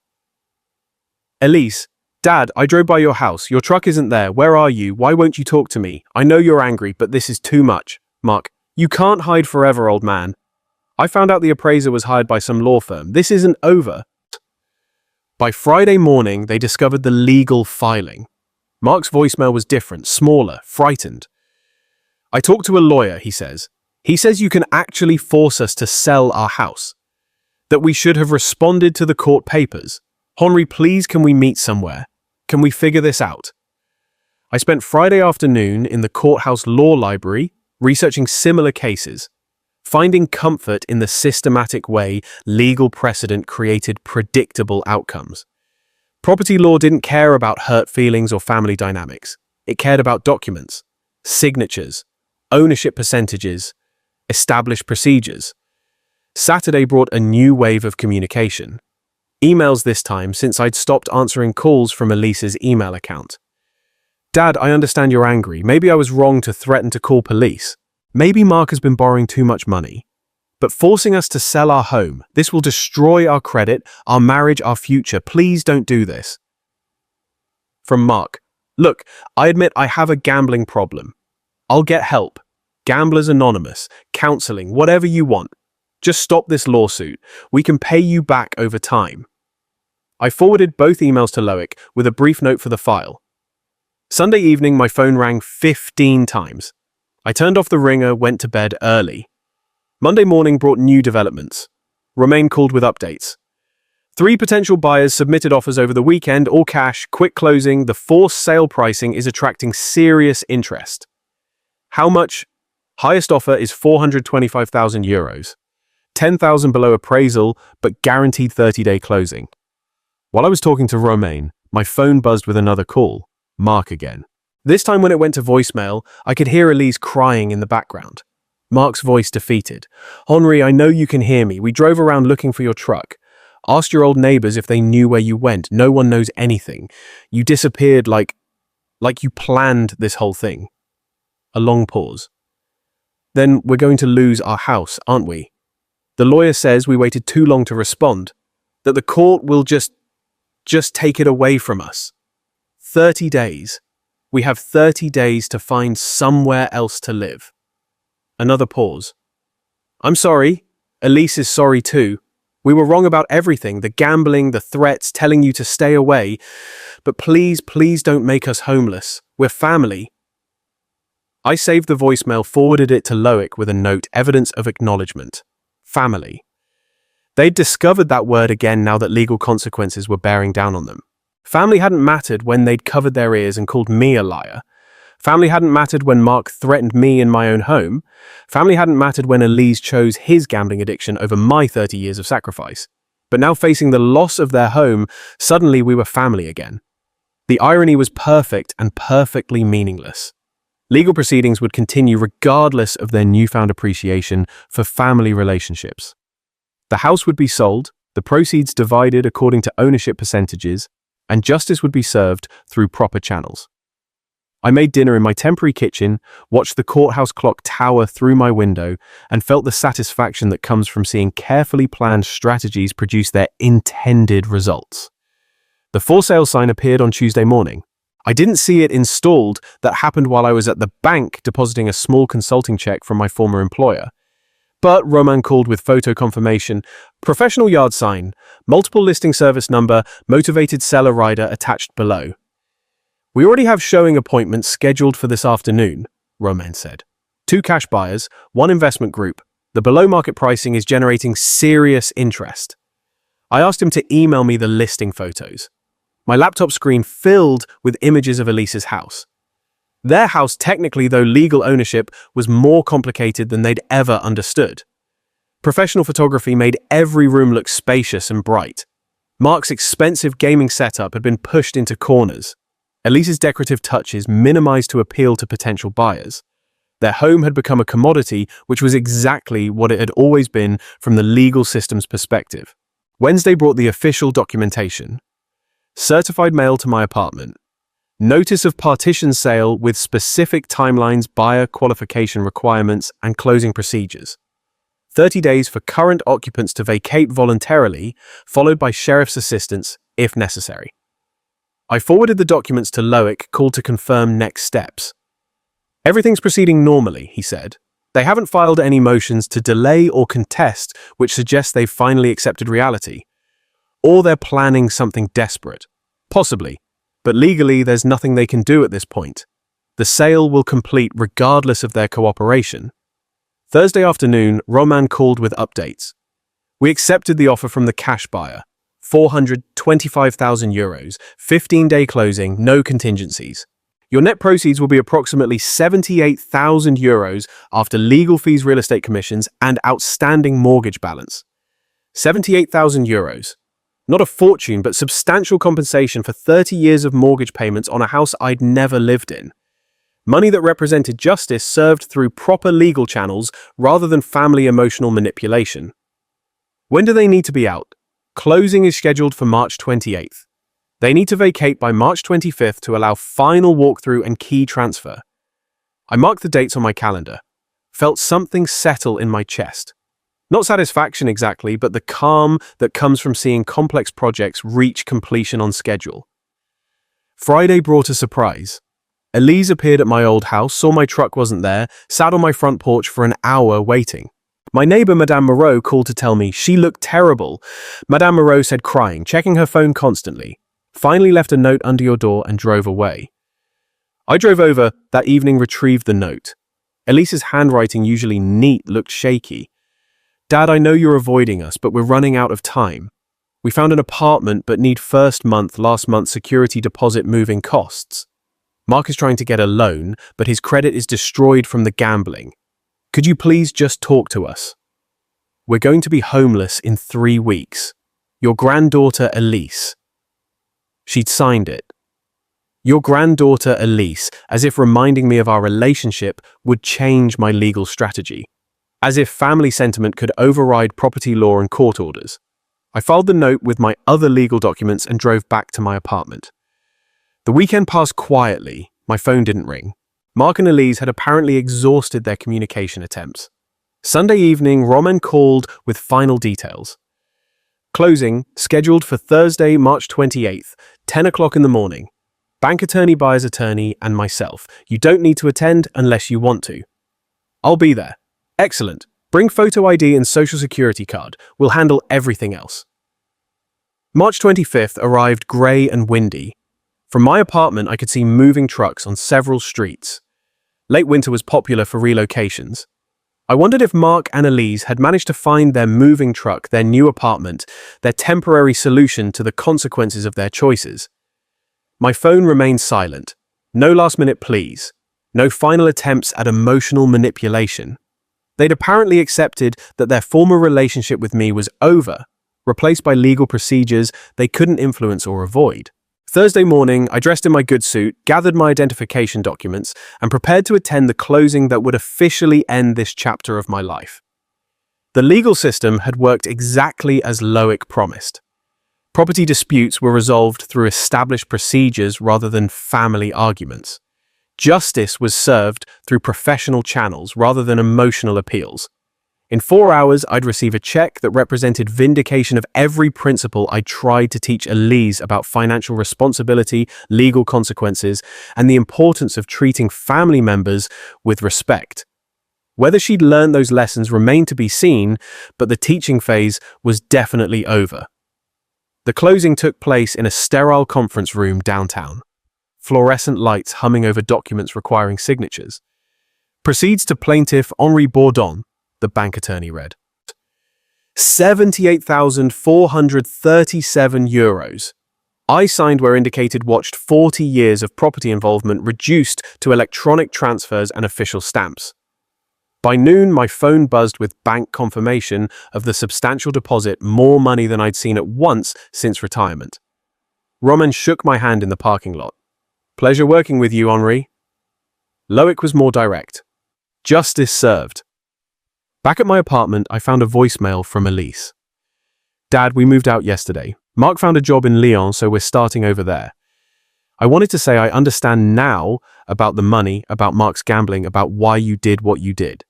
Elise, Dad, I drove by your house. Your truck isn't there. Where are you? Why won't you talk to me? I know you're angry, but this is too much. Mark, you can't hide forever, old man. I found out the appraiser was hired by some law firm. This isn't over. By Friday morning, they discovered the legal filing. Mark's voicemail was different, smaller, frightened. I talked to a lawyer, he says. He says you can actually force us to sell our house. That we should have responded to the court papers. Henri, please, can we meet somewhere? Can we figure this out? I spent Friday afternoon in the courthouse law library researching similar cases, finding comfort in the systematic way legal precedent created predictable outcomes. Property law didn't care about hurt feelings or family dynamics. It cared about documents, signatures, ownership percentages, established procedures. Saturday brought a new wave of communication. Emails this time, since I'd stopped answering calls from Elise's email account. Dad, I understand you're angry. Maybe I was wrong to threaten to call police. Maybe Mark has been borrowing too much money. But forcing us to sell our home, this will destroy our credit, our marriage, our future. Please don't do this. From Mark, look, I admit I have a gambling problem. I'll get help. Gamblers Anonymous, counseling, whatever you want. Just stop this lawsuit. We can pay you back over time. I forwarded both emails to Loic with a brief note for the file. Sunday evening, my phone rang 15 times. I turned off the ringer, went to bed early. Monday morning brought new developments. Romain called with updates. 3 potential buyers submitted offers over the weekend, all cash, quick closing. The forced sale pricing is attracting serious interest. How much? Highest offer is €425,000. 10,000 below appraisal, but guaranteed 30-day closing. While I was talking to Romain, my phone buzzed with another call. Mark again. This time when it went to voicemail, I could hear Elise crying in the background. Mark's voice defeated. Henri, I know you can hear me. We drove around looking for your truck. Asked your old neighbors if they knew where you went. No one knows anything. You disappeared like you planned this whole thing. A long pause. Then we're going to lose our house, aren't we? The lawyer says we waited too long to respond, that the court will just take it away from us. 30 days. We have 30 days to find somewhere else to live. Another pause. I'm sorry. Elise is sorry too. We were wrong about everything, the gambling, the threats, telling you to stay away. But please, please don't make us homeless. We're family. I saved the voicemail, forwarded it to Loic with a note, evidence of acknowledgement. Family. They'd discovered that word again now that legal consequences were bearing down on them. Family hadn't mattered when they'd covered their ears and called me a liar. Family hadn't mattered when Mark threatened me in my own home. Family hadn't mattered when Elise chose his gambling addiction over my 30 years of sacrifice. But now facing the loss of their home, suddenly we were family again. The irony was perfect and perfectly meaningless. Legal proceedings would continue regardless of their newfound appreciation for family relationships. The house would be sold, the proceeds divided according to ownership percentages, and justice would be served through proper channels. I made dinner in my temporary kitchen, watched the courthouse clock tower through my window, and felt the satisfaction that comes from seeing carefully planned strategies produce their intended results. The for sale sign appeared on Tuesday morning. I didn't see it installed. That happened while I was at the bank depositing a small consulting check from my former employer. But Roman called with photo confirmation, professional yard sign, multiple listing service number, motivated seller rider attached below. We already have showing appointments scheduled for this afternoon, Roman said. 2 cash buyers, 1 investment group. The below market pricing is generating serious interest. I asked him to email me the listing photos. My laptop screen filled with images of Elise's house. Their house, technically, though legal ownership, was more complicated than they'd ever understood. Professional photography made every room look spacious and bright. Mark's expensive gaming setup had been pushed into corners. Elise's decorative touches minimized to appeal to potential buyers. Their home had become a commodity, which was exactly what it had always been from the legal system's perspective. Wednesday brought the official documentation. Certified mail to my apartment. Notice of partition sale with specific timelines, buyer qualification requirements, and closing procedures. 30 days for current occupants to vacate voluntarily, followed by sheriff's assistance if necessary. I forwarded the documents to Loic, called to confirm next steps. Everything's proceeding normally, he said. They haven't filed any motions to delay or contest, which suggests they've finally accepted reality. Or they're planning something desperate. Possibly. But legally, there's nothing they can do at this point. The sale will complete regardless of their cooperation. Thursday afternoon, Roman called with updates. We accepted the offer from the cash buyer. €425,000, 15-day closing, no contingencies. Your net proceeds will be approximately €78,000 after legal fees, real estate commissions, and outstanding mortgage balance. €78,000. Not a fortune, but substantial compensation for 30 years of mortgage payments on a house I'd never lived in. Money that represented justice served through proper legal channels rather than family emotional manipulation. When do they need to be out? Closing is scheduled for March 28th. They need to vacate by March 25th to allow final walkthrough and key transfer. I marked the dates on my calendar. Felt something settle in my chest. Not satisfaction exactly, but the calm that comes from seeing complex projects reach completion on schedule. Friday brought a surprise. Elise appeared at my old house, saw my truck wasn't there, sat on my front porch for an hour waiting. My neighbor, Madame Moreau, called to tell me she looked terrible. Madame Moreau said crying, checking her phone constantly. Finally left a note under your door and drove away. I drove over that evening, retrieved the note. Elise's handwriting, usually neat, looked shaky. Dad, I know you're avoiding us, but we're running out of time. We found an apartment but need last month security deposit moving costs. Mark is trying to get a loan, but his credit is destroyed from the gambling. Could you please just talk to us? We're going to be homeless in 3 weeks. Your granddaughter Elise. She'd signed it. Your granddaughter Elise, as if reminding me of our relationship would change my legal strategy. As if family sentiment could override property law and court orders. I filed the note with my other legal documents and drove back to my apartment. The weekend passed quietly. My phone didn't ring. Mark and Elise had apparently exhausted their communication attempts. Sunday evening, Roman called with final details. Closing, scheduled for Thursday, March 28th, 10 o'clock in the morning. Bank attorney, buyer's attorney, and myself. You don't need to attend unless you want to. I'll be there. Excellent. Bring photo ID and social security card. We'll handle everything else. March 25th arrived grey and windy. From my apartment, I could see moving trucks on several streets. Late winter was popular for relocations. I wondered if Mark and Elise had managed to find their moving truck, their new apartment, their temporary solution to the consequences of their choices. My phone remained silent. No last minute please. No final attempts at emotional manipulation. They'd apparently accepted that their former relationship with me was over, replaced by legal procedures they couldn't influence or avoid. Thursday morning, I dressed in my good suit, gathered my identification documents, and prepared to attend the closing that would officially end this chapter of my life. The legal system had worked exactly as Loic promised. Property disputes were resolved through established procedures rather than family arguments. Justice was served through professional channels rather than emotional appeals. In 4 hours, I'd receive a check that represented vindication of every principle I tried to teach Elise about financial responsibility, legal consequences, and the importance of treating family members with respect. Whether she'd learned those lessons remained to be seen, but the teaching phase was definitely over. The closing took place in a sterile conference room downtown. Fluorescent lights humming over documents requiring signatures. Proceeds to plaintiff Henri Bourdon, the bank attorney read. €78,437. I signed where indicated watched 40 years of property involvement reduced to electronic transfers and official stamps. By noon, my phone buzzed with bank confirmation of the substantial deposit, more money than I'd seen at once since retirement. Roman shook my hand in the parking lot. Pleasure working with you, Henri. Loic was more direct. Justice served. Back at my apartment, I found a voicemail from Elise. Dad, we moved out yesterday. Mark found a job in Lyon, so we're starting over there. I wanted to say I understand now about the money, about Mark's gambling, about why you did what you did.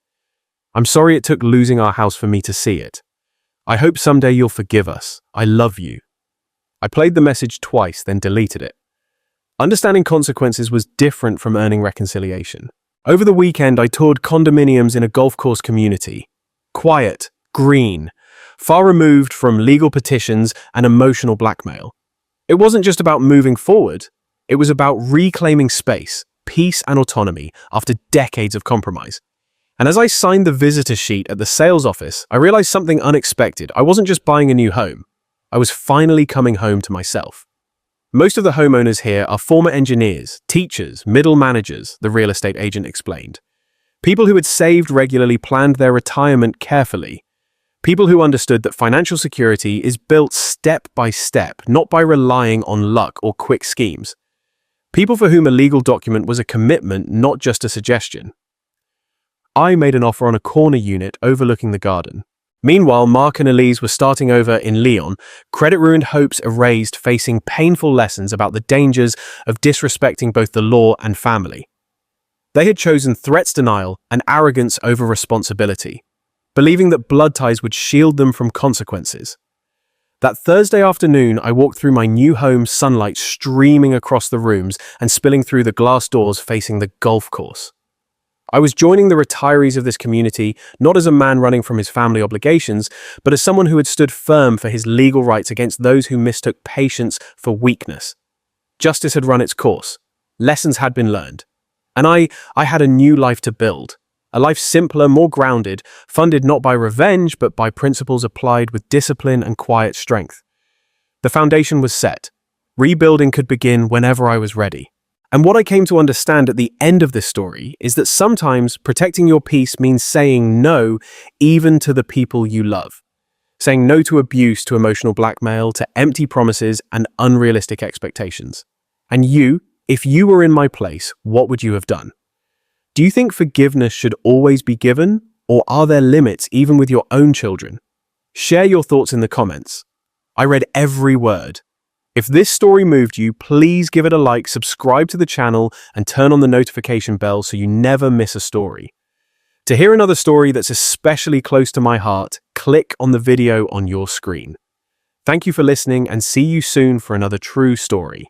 I'm sorry it took losing our house for me to see it. I hope someday you'll forgive us. I love you. I played the message twice, then deleted it. Understanding consequences was different from earning reconciliation. Over the weekend, I toured condominiums in a golf course community. Quiet, green, far removed from legal petitions and emotional blackmail. It wasn't just about moving forward. It was about reclaiming space, peace and autonomy after decades of compromise. And as I signed the visitor sheet at the sales office, I realized something unexpected. I wasn't just buying a new home. I was finally coming home to myself. Most of the homeowners here are former engineers, teachers, middle managers, the real estate agent explained. People who had saved regularly, planned their retirement carefully. People who understood that financial security is built step by step, not by relying on luck or quick schemes. People for whom a legal document was a commitment, not just a suggestion. I made an offer on a corner unit overlooking the garden. Meanwhile, Mark and Elise were starting over in Lyon, credit-ruined hopes erased, facing painful lessons about the dangers of disrespecting both the law and family. They had chosen threats denial and arrogance over responsibility, believing that blood ties would shield them from consequences. That Thursday afternoon, I walked through my new home, sunlight streaming across the rooms and spilling through the glass doors facing the golf course. I was joining the retirees of this community, not as a man running from his family obligations, but as someone who had stood firm for his legal rights against those who mistook patience for weakness. Justice had run its course. Lessons had been learned. And I had a new life to build. A life simpler, more grounded, funded not by revenge, but by principles applied with discipline and quiet strength. The foundation was set. Rebuilding could begin whenever I was ready. And what I came to understand at the end of this story is that sometimes protecting your peace means saying no even to the people you love. Saying no to abuse, to emotional blackmail, to empty promises and unrealistic expectations. And you, if you were in my place, what would you have done? Do you think forgiveness should always be given, or are there limits even with your own children? Share your thoughts in the comments. I read every word. If this story moved you, please give it a like, subscribe to the channel, and turn on the notification bell so you never miss a story. To hear another story that's especially close to my heart, click on the video on your screen. Thank you for listening and see you soon for another true story.